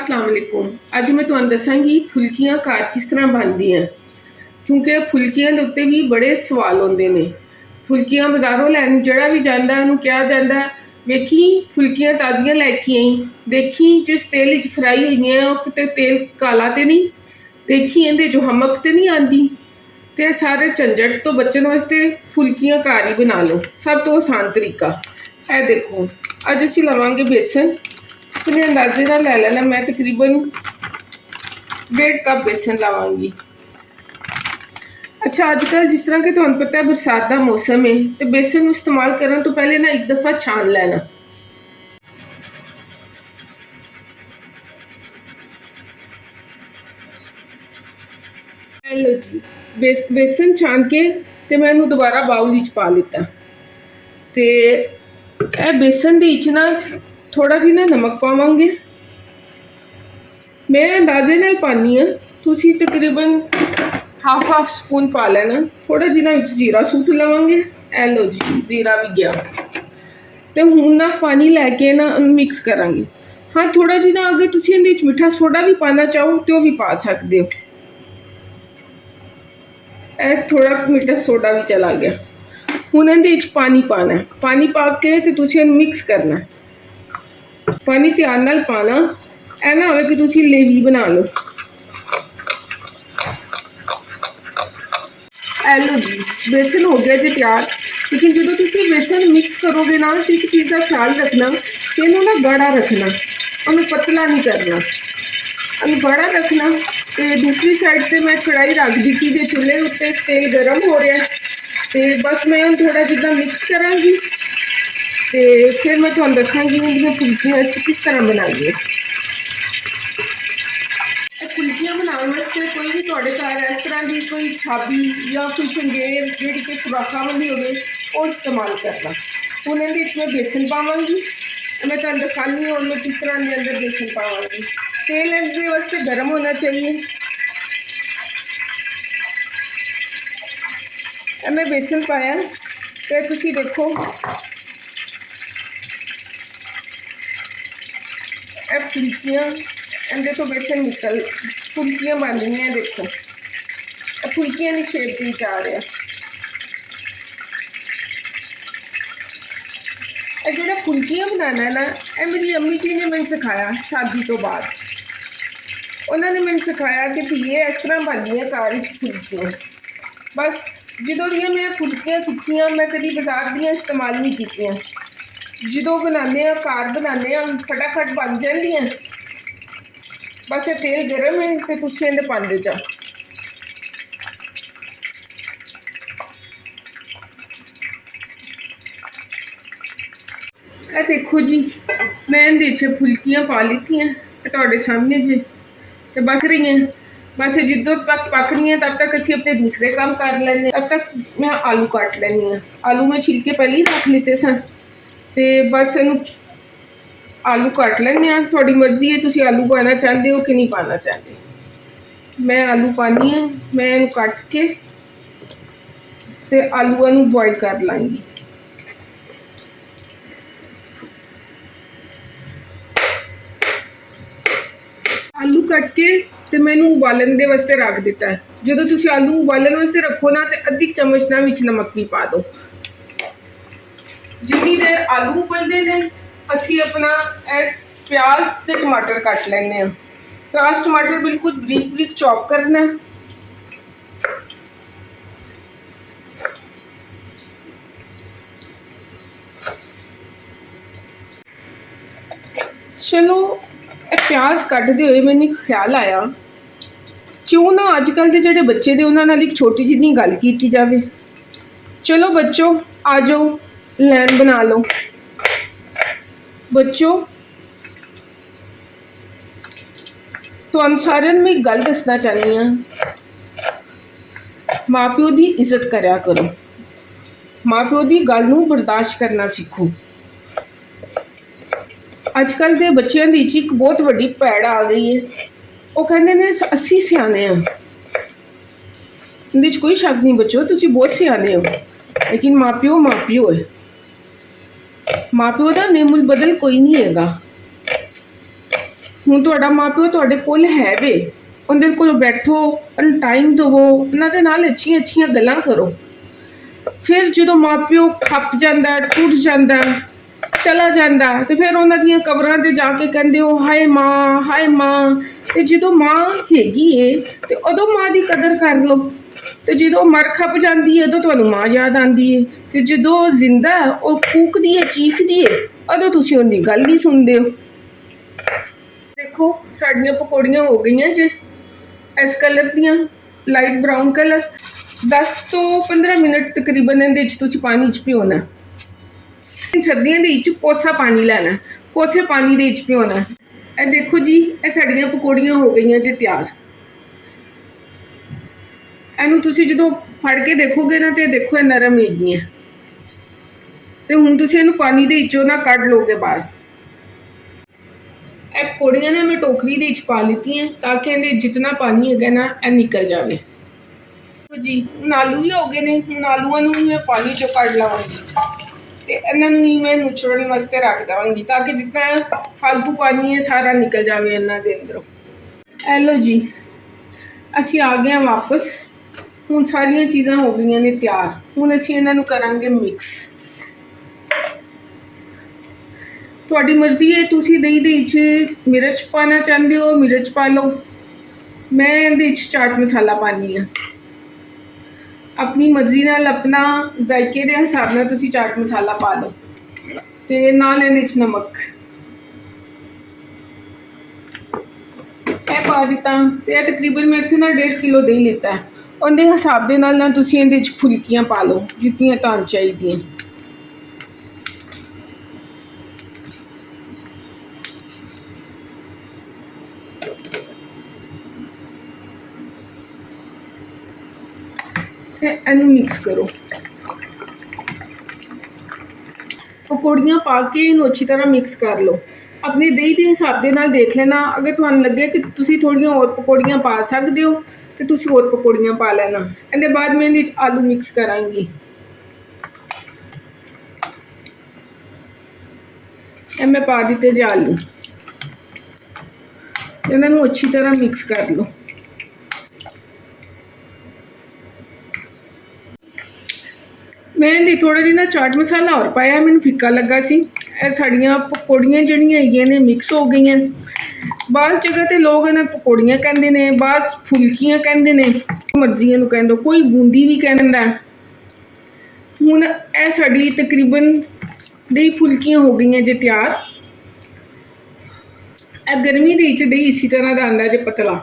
अस्सलाम वालेकुम। ਅੱਜ ਮੈਂ ਤੁਹਾਨੂੰ ਦੱਸਾਂਗੀ ਫੁਲਕੀਆਂ ਘਰ ਕਿਸ ਤਰ੍ਹਾਂ ਬਣਦੀਆਂ, ਕਿਉਂਕਿ ਫੁਲਕੀਆਂ ਦੇ ਉੱਤੇ ਵੀ ਬੜੇ ਸਵਾਲ ਹੁੰਦੇ ਨੇ। ਫੁਲਕੀਆਂ ਬਾਜ਼ਾਰੋਂ ਲੈਣ ਜਿਹੜਾ ਵੀ ਜਾਂਦਾ ਉਹਨੂੰ ਕਿਹਾ ਜਾਂਦਾ ਵੇਖੀ ਫੁਲਕੀਆਂ ਤਾਜ਼ੀਆਂ ਲੈ ਕੇ ਆਈ, ਦੇਖੀ ਜਿਸ ਤੇਲ ਵਿੱਚ ਫਰਾਈ ਹੋਈਆਂ ਉਹ ਕਿਤੇ ਤੇਲ ਕਾਲਾ ਤੇ ਨਹੀਂ, ਦੇਖੀ ਇਹਦੇ 'ਚੋਂ ਹਮਕ ਤੇ ਨਹੀਂ ਆਉਂਦੀ। ਤੇ ਸਾਰੇ ਝੰਜਟ ਤੋਂ ਬਚਣ ਵਾਸਤੇ ਫੁਲਕੀਆਂ ਘਰ ਹੀ ਬਣਾ ਲਓ। ਸਭ ਤੋਂ ਆਸਾਨ ਤਰੀਕਾ ਇਹ ਦੇਖੋ। ਅੱਜ ਅਸੀਂ ਲਵਾਂਗੇ बेसन। अपने अंदाजे ना ले लेना। मैं तकरीबन 1.5 कप बेसन लावांगी। अच्छा, अजकल जिस तरह कि तुहानू पता है बरसात का मौसम है, तो बेसन इस्तेमाल करने तो पहले ना एक दफ़ा छान लेना। लो जी, बेसन छान के तो मैं इनू दोबारा बाउल विच पा लिता। तो यह बेसन दे विच ना थोड़ा जी ना नमक पावांगे। मैं अंदाजे नाल पानी हाँ, तुसी तकरीबन हाफ स्पून पा लेना। थोड़ा जिन्ना विच जीरा सूट लवांगे। ए लो जी, जीरा भी गया। तो हुण ना पानी लैके ना मिक्स करांगे। हाँ, थोड़ा जिन्ना अगर तुसी इहदे विच मिठा सोडा भी पाना चाहो तो वह भी पा सकते हो। थोड़ा मीठा सोडा भी चला गया। हुण इहदे विच पानी पाना है। पानी पा के तो तुसी इहनूं मिक्स करना है। पानी ध्यान नाल पाना, ऐ ना होवे कि तुसी लेवी बना लो। ऐ लो जी, बेसन हो गया जी तैयार। लेकिन जो तुसी बेसन मिक्स करोगे ना तो एक चीज़ का ख्याल रखना कि इन्हू ना गाढ़ा रखना, उन्हें पतला नहीं करना, उन्हें गाढ़ा रखना। तो दूसरी साइड से मैं कढ़ाई रख दी थी चूल्हे उत्ते, तेल गर्म हो रहा है। तो बस मैं थोड़ा जिदा मिक्स करांगी तो फिर मैं तुहानू दसांगी इहदियां फुलकियां असीं किस तरह बनाईए। फुलकियां बनाने वास्ते कोई भी तुहाडे घर इस तरह की कोई छाबी या कोई चंगेर जिहड़ी कि सुराखा वाली होवे वो इस्तेमाल करना। हुण इहदे विच मैं बेसन पावांगी। मैं तुहानू दिखानी हूँ मैं किस तरह के अंदर बेसन पावांगी। तेल इहदे वास्ते गर्म होना चाहिए। मैं बेसन पाया तो तुसी देखो फुलकियां अंदर तो बेसन निकल फुलकियां बन रही हैं। देखो फुलकियां की शेप भी आ रहा। जो फुलकियां बनाना है ना, यह मेरी अम्मी जी ने मैंने सिखाया शादी तो बाद। उन्होंने मैंने सिखाया कि धीए इस तरह बननी है घर फुलकियां। बस जो दियाँ मैं फुलकियां सीखियां मैं कभी बाजार दियाँ इस्तेमाल नहीं कीतियां। जो बनाने घर बनाने फटाफट बन जांदियां। बस ये तेल गर्म है तो तुसीं इहदे पांदे जाओ। ए देखो जी, मैं इहदे च फुलकियां पा लीतियां तुहाडे सामने जे ते पक रही हैं। बस जिद्दों तक पक रही हैं तब तक असीं अपने दूसरे काम कर लैंदे। तब तक मैं आलू कट लैंदी हाँ। आलू मैं छिलके पहले ही रख लिते सन। तो बस इनू आलू कट लैंदे हाँ। थोड़ी मर्जी है तुसीं आलू पाना चाहते हो कि नहीं पाना चाहते। मैं आलू पानी हाँ। मैं इनू कट के ते आलूआं नू बॉयल कर लांगी। आलू कट के तो मैं इनू उबालन दे वास्ते रख दिता है। जो तुसीं आलू उबालन वास्ते रखो ना तो अद्धी चम्मच ना विच नमक भी पा दो। जिन्नी देर आलू उबलते हैं असी अपना प्याज ते टमाटर कट लेने। प्याज टमाटर बिल्कुल बरीक बरीक चॉप करना। चलो प्याज कटते हुए मैंने ख्याल आया क्यों ना अजकल के जोड़े बच्चे ने उन्होंने एक छोटी जिनी गल की जाए। चलो बच्चों आ जाओ, लैन बना लो। बच्चों तुहानू सारिਆਂ ਨੂੰ मैं एक गल दसना चाहनी हाँ, माँ प्यो की इज्जत करा करो। माँ प्यो की गल नू बर्दाश्त करना सीखो। अजकल के बच्चों की एक बहुत बड़ी पैड़ आ गई है। वो कहते हैं असी सियाने हाँ। इहदे कोई शक नहीं बच्चों, तुसीं बहुत सियाने हो। लेकिन माँ प्यो है। माँ प्यो का निमुल बदल कोई नहीं है। ਹੁਣ ਤੁਹਾਡਾ ਮਾਪਿਓ ਤੁਹਾਡੇ ਕੋਲ ਹੈ ਵੇ, ਉਹਦੇ ਕੋਲ ਬੈਠੋ, ਉਹਨੂੰ ਟਾਈਮ ਦੇਵੋ, ਉਹਨਾਂ ਦੇ ਨਾਲ ਅੱਛੀਆਂ ਅੱਛੀਆਂ ਗੱਲਾਂ ਕਰੋ। ਫਿਰ ਜਦੋਂ ਮਾਪਿਓ ਖੱਪ ਜਾਂਦਾ, ਟੁੱਟ ਜਾਂਦਾ, ਚਲਾ ਜਾਂਦਾ, ਤੇ ਫਿਰ ਉਹਨਾਂ ਦੀਆਂ ਕਬਰਾਂ 'ਤੇ ਜਾ ਕੇ ਕਹਿੰਦੇ ਹੋ ਹਾਏ ਮਾਂ, ਹਾਏ ਮਾਂ। ਤੇ ਜਦੋਂ ਮਾਂ ਹੈਗੀ ਏ ਤੇ ਉਦੋਂ ਮਾਂ ਦੀ ਕਦਰ ਕਰ ਲਓ, ਤੇ ਜਦੋਂ ਮਰ ਖੱਪ ਜਾਂਦੀ ਹੈ ਉਦੋਂ ਤੁਹਾਨੂੰ ਮਾਂ ਯਾਦ ਆਉਂਦੀ ਹੈ, ਤੇ ਜਦੋਂ ਜ਼ਿੰਦਾ ਉਹ ਕੂਕਦੀ ਹੈ, ਚੀਖਦੀ ਹੈ, ਉਦੋਂ ਤੁਸੀਂ ਉਹਦੀ ਗੱਲ ਨਹੀਂ ਸੁਣਦੇ ਹੋ। ਦੇਖੋ ਸਾਡੀਆਂ ਪਕੌੜੀਆਂ ਹੋ ਗਈਆਂ ਜੇ ਇਸ ਕਲਰ ਦੀਆਂ, ਲਾਈਟ ਬਰਾਊਨ ਕਲਰ। 10 ਤੋਂ 15 ਮਿੰਟ ਤਕਰੀਬਨ ਇਹਦੇ ਵਿੱਚ ਤੁਸੀਂ ਪਾਣੀ 'ਚ ਭਿਓਣਾ। ਸਰਦੀਆਂ ਦੇ ਵਿੱਚ ਕੋਸਾ ਪਾਣੀ ਲੈਣਾ, ਕੋਸੇ ਪਾਣੀ ਦੇ ਵਿੱਚ ਭਿਓਣਾ। ਇਹ ਦੇਖੋ ਜੀ, ਇਹ ਸਾਡੀਆਂ ਪਕੌੜੀਆਂ ਹੋ ਗਈਆਂ ਜੇ ਤਿਆਰ। ਇਹਨੂੰ ਤੁਸੀਂ ਜਦੋਂ ਫੜ ਕੇ ਦੇਖੋਗੇ ਨਾ ਤੇ ਦੇਖੋ ਇਹ ਨਰਮ ਹੈਗੀਆਂ, ਤੇ ਹੁਣ ਤੁਸੀਂ ਇਹਨੂੰ ਪਾਣੀ ਦੇ ਵਿੱਚੋਂ ਨਾ ਕੱਢ ਲਓਗੇ ਬਾਹਰ। ਇਹ ਪਕੌੜੀਆਂ ਨੇ ਮੈਂ ਟੋਕਰੀ ਦੇ ਵਿੱਚ ਪਾ ਲਿੱਤੀਆਂ ਤਾਂ ਕਿ ਇਹਦੇ ਜਿਤਨਾ ਪਾਣੀ ਹੈਗਾ ਨਾ ਇਹ ਨਿਕਲ ਜਾਵੇ ਜੀ। ਹੁਣ ਆਲੂ ਵੀ ਹੋ ਗਏ ਨੇ, ਹੁਣ ਆਲੂਆਂ ਨੂੰ ਵੀ ਮੈਂ ਪਾਣੀ 'ਚੋਂ ਕੱਢ ਲਵਾਂਗੀ ਤੇ ਇਹਨਾਂ ਨੂੰ ਵੀ ਮੈਂ ਨੁਚੜਨ ਵਾਸਤੇ ਰੱਖ ਦੇਵਾਂਗੀ ਤਾਂ ਕਿ ਜਿਤਨਾ ਫਾਲਤੂ ਪਾਣੀ ਹੈ ਸਾਰਾ ਨਿਕਲ ਜਾਵੇ ਇਹਨਾਂ ਦੇ ਅੰਦਰੋਂ। ਇਹ ਲਓ ਜੀ, ਅਸੀਂ ਆ ਗਏ ਹਾਂ ਵਾਪਸ। ਹੁਣ ਸਾਰੀਆਂ ਚੀਜ਼ਾਂ ਹੋ ਗਈਆਂ ਨੇ ਤਿਆਰ। ਹੁਣ ਅਸੀਂ ਇਹਨਾਂ ਨੂੰ ਕਰਾਂਗੇ ਮਿਕਸ। ਤੁਹਾਡੀ ਮਰਜ਼ੀ ਹੈ, ਤੁਸੀਂ ਦਹੀਂ ਦੇ ਵਿੱਚ ਮਿਰਚ ਪਾਉਣਾ ਚਾਹੁੰਦੇ ਹੋ ਮਿਰਚ ਪਾ ਲਓ। ਮੈਂ ਇਹਦੇ ਵਿੱਚ ਚਾਟ ਮਸਾਲਾ ਪਾਉਂਦੀ ਹਾਂ। ਆਪਣੀ ਮਰਜ਼ੀ ਨਾਲ, ਆਪਣਾ ਜ਼ਾਇਕੇ ਦੇ ਹਿਸਾਬ ਨਾਲ ਤੁਸੀਂ ਚਾਟ ਮਸਾਲਾ ਪਾ ਲਓ, ਤੇ ਨਾਲ ਇਹਦੇ ਵਿੱਚ ਨਮਕ ਇਹ ਪਾ ਦਿੱਤਾ। ਤੇ ਇਹ ਤਕਰੀਬਨ ਮੈਂ ਇੱਥੇ ਨਾ 1.5 ਕਿਲੋ ਦਹੀਂ ਲਿੱਤਾ ਹੈ। ਉਹਦੇ ਹਿਸਾਬ ਦੇ ਨਾਲ ਨਾ ਤੁਸੀਂ ਇਹਦੇ ਵਿੱਚ ਫੁਲਕੀਆਂ ਪਾ ਲਓ ਜਿੰਨੀਆਂ ਤੁਹਾਨੂੰ ਚਾਹੀਦੀਆਂ। ਤੇ ਇਹਨੂੰ ਮਿਕਸ ਕਰੋ। ਪਕੌੜੀਆਂ ਪਾ ਕੇ ਇਹਨੂੰ ਅੱਛੀ ਤਰ੍ਹਾਂ ਮਿਕਸ ਕਰ ਲਓ। ਆਪਣੇ ਦਹੀਂ ਦੇ ਹਿਸਾਬ ਦੇ ਨਾਲ ਦੇਖ ਲੈਣਾ, ਅਗਰ ਤੁਹਾਨੂੰ ਲੱਗੇ ਕਿ ਤੁਸੀਂ ਥੋੜ੍ਹੀਆਂ ਹੋਰ ਪਕੌੜੀਆਂ ਪਾ ਸਕਦੇ ਹੋ ਤੇ ਤੁਸੀਂ ਹੋਰ ਪਕੌੜੀਆਂ ਪਾ ਲੈਣਾ। ਇਹਦੇ ਬਾਅਦ ਮੈਂ ਇਹਦੇ ਵਿੱਚ ਆਲੂ ਮਿਕਸ ਕਰਾਂਗੀ। ਇਹ ਮੈਂ ਪਾ ਦਿੱਤੇ ਜੇ ਆਲੂ। ਇਹਨਾਂ ਨੂੰ ਅੱਛੀ ਤਰ੍ਹਾਂ ਮਿਕਸ ਕਰ ਲਓ। ਮੈਂ ਇਹਦੇ ਥੋੜ੍ਹਾ ਜਿਹਾ ਨਾ ਚਾਟ ਮਸਾਲਾ ਹੋਰ ਪਾਇਆ, ਮੈਨੂੰ ਫਿੱਕਾ ਲੱਗਾ ਸੀ। ਇਹ ਸਾਡੀਆਂ ਪਕੌੜੀਆਂ ਜਿਹੜੀਆਂ ਹੈਗੀਆਂ ਨੇ ਮਿਕਸ ਹੋ ਗਈਆਂ। ਬਾਸ ਜਗ੍ਹਾ 'ਤੇ ਲੋਕ ਇਹਨਾਂ ਪਕੌੜੀਆਂ ਕਹਿੰਦੇ ਨੇ, ਬਾਸ ਫੁਲਕੀਆਂ ਕਹਿੰਦੇ ਨੇ, ਮਰਜ਼ੀ ਇਹਨੂੰ ਕਹਿੰਦੇ, ਕੋਈ ਬੂੰਦੀ ਵੀ ਕਹਿੰਦਾ। ਹੁਣ ਇਹ ਸਾਡੀ ਤਕਰੀਬਨ ਦਹੀਂ ਫੁਲਕੀਆਂ ਹੋ ਗਈਆਂ ਜੇ ਤਿਆਰ। ਇਹ ਗਰਮੀ ਦੇ ਵਿੱਚ ਦਹੀਂ ਇਸੇ ਤਰ੍ਹਾਂ ਦਾ ਆਉਂਦਾ ਜੇ ਪਤਲਾ।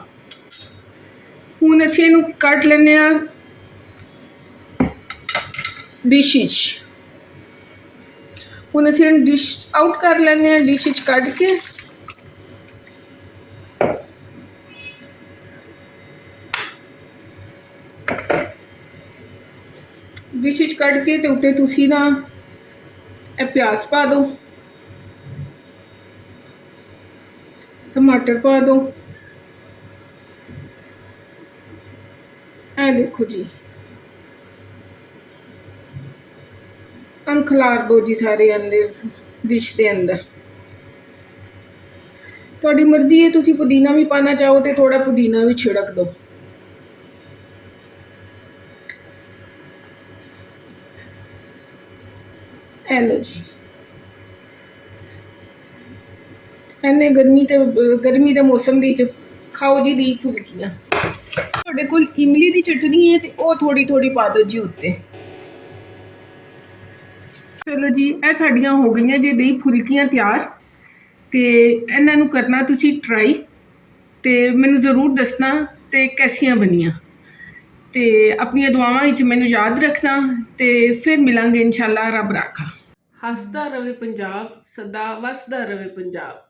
ਹੁਣ ਅਸੀਂ ਇਹਨੂੰ ਕੱਢ ਲੈਂਦੇ ਹਾਂ ਡਿਸ਼ ਵਿੱਚ। ਹੁਣ ਅਸੀਂ ਇਹਨੂੰ ਡਿਸ਼ ਆਊਟ ਕਰ ਲੈਂਦੇ ਹਾਂ, ਡਿਸ਼ ਵਿੱਚ ਕੱਢ ਕੇ। ਡਿਸ਼ ਵਿੱਚ ਕੱਢ ਕੇ ਤੇ ਉੱਤੇ ਤੁਸੀਂ ਨਾ ਇਹ ਪਿਆਜ਼ ਪਾ ਦਿਓ, ਟਮਾਟਰ ਪਾ ਦਿਓ। ਇਹ ਦੇਖੋ ਜੀ, ਖਿਲਾਰ ਦਿਓ ਜੀ ਸਾਰੇ ਅੰਦਰ ਡਿਸ਼ ਦੇ ਅੰਦਰ। ਤੁਹਾਡੀ ਮਰਜ਼ੀ ਹੈ, ਤੁਸੀਂ ਪੁਦੀਨਾ ਵੀ ਪਾਉਣਾ ਚਾਹੋ ਤੇ ਥੋੜਾ ਪੁਦੀਨਾ ਵੀ ਛਿੜਕ ਦਿਓ। ਇਹ ਲਓ ਜੀ, ਇਹਨੇ ਗਰਮੀ ਦੇ ਮੌਸਮ ਦੇ ਵਿੱਚ ਖਾਓ ਜੀ ਦੀ ਫੁਲਕੀਆਂ। ਤੁਹਾਡੇ ਕੋਲ ਇਮਲੀ ਦੀ ਚਟਨੀ ਹੈ ਤੇ ਉਹ ਥੋੜੀ ਥੋੜੀ ਪਾ ਦਿਓ ਜੀ ਉੱਤੇ। ਚਲੋ ਜੀ, ਇਹ ਸਾਡੀਆਂ ਹੋ ਗਈਆਂ ਜੇ ਦਹੀਂ ਫੁਲਕੀਆਂ ਤਿਆਰ। ਤੇ ਇਹਨਾਂ ਨੂੰ ਕਰਨਾ ਤੁਸੀਂ ਟਰਾਈ, ਤੇ ਮੈਨੂੰ ਜ਼ਰੂਰ ਦੱਸਣਾ ਤੇ ਕੈਸੀਆਂ ਬਣੀਆਂ। ਤੇ ਆਪਣੀਆਂ ਦੁਆਵਾਂ ਵਿੱਚ ਮੈਨੂੰ ਯਾਦ ਰੱਖਣਾ, ਤੇ ਫਿਰ ਮਿਲਾਂਗੇ ਇਨਸ਼ਾਅੱਲਾ। ਰੱਬ ਰਾਖਾ। ਹੱਸਦਾ ਰਵੇ ਪੰਜਾਬ, ਸਦਾ ਵਸਦਾ ਰਵੇ ਪੰਜਾਬ।